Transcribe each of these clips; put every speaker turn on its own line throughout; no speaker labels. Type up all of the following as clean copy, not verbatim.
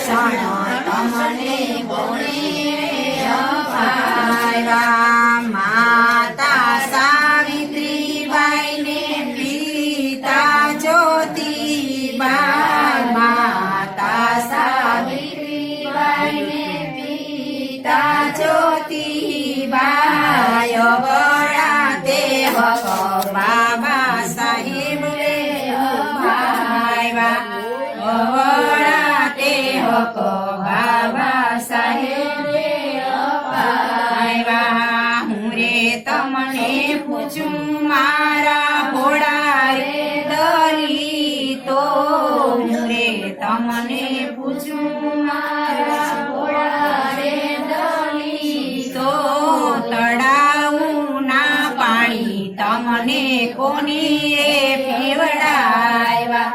ક્ષણ તમને કોણે અપાવ્યા માતા સાવિત્રીબાઈને પિતા જ્યોતિબા માતા સાવિત્રીબાઈને પિતા જ્યોતિબા અવળા તે હક બાબા સાહેબ રે અપાવ્યા અવળા તે હક બાબા સાહેબ રે અપાવ્યા હું રે તમને પૂછું મારા ભોળા રે દલિતો હું રે તમને પૂછું મારા ભોળા રે દલિતો તળાવું ના પાણી તમને કોની રે પીવડાવ્યા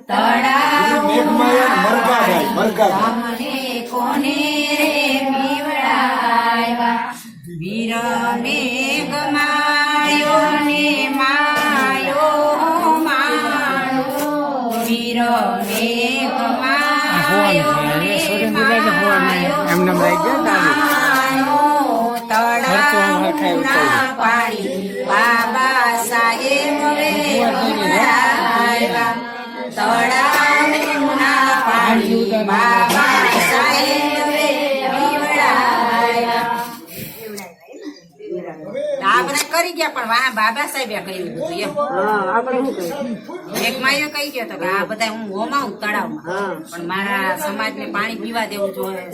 તળાવું તમને કોને રે પીવડાવ્યા વીર મેઘમાયો ને માયો માયો વીર મેઘમાયો ને માયો તળાવના પાણી બાબા સાહેબ રે પીવડાવ્યા તળાવના પાણી બાબા સાહેબ રે પીવડાવ્યા આપણે કરી ગયા પણ વાહ બાબા સાહેબે કહ્યું બધું એમ
આપણે શું કહ્યું
એક માયો કહી ગયો તો કે આ બધા હું હોમાઉં તળાવમાં પણ મારા સમાજને પાણી પીવા દેવું જોઈએ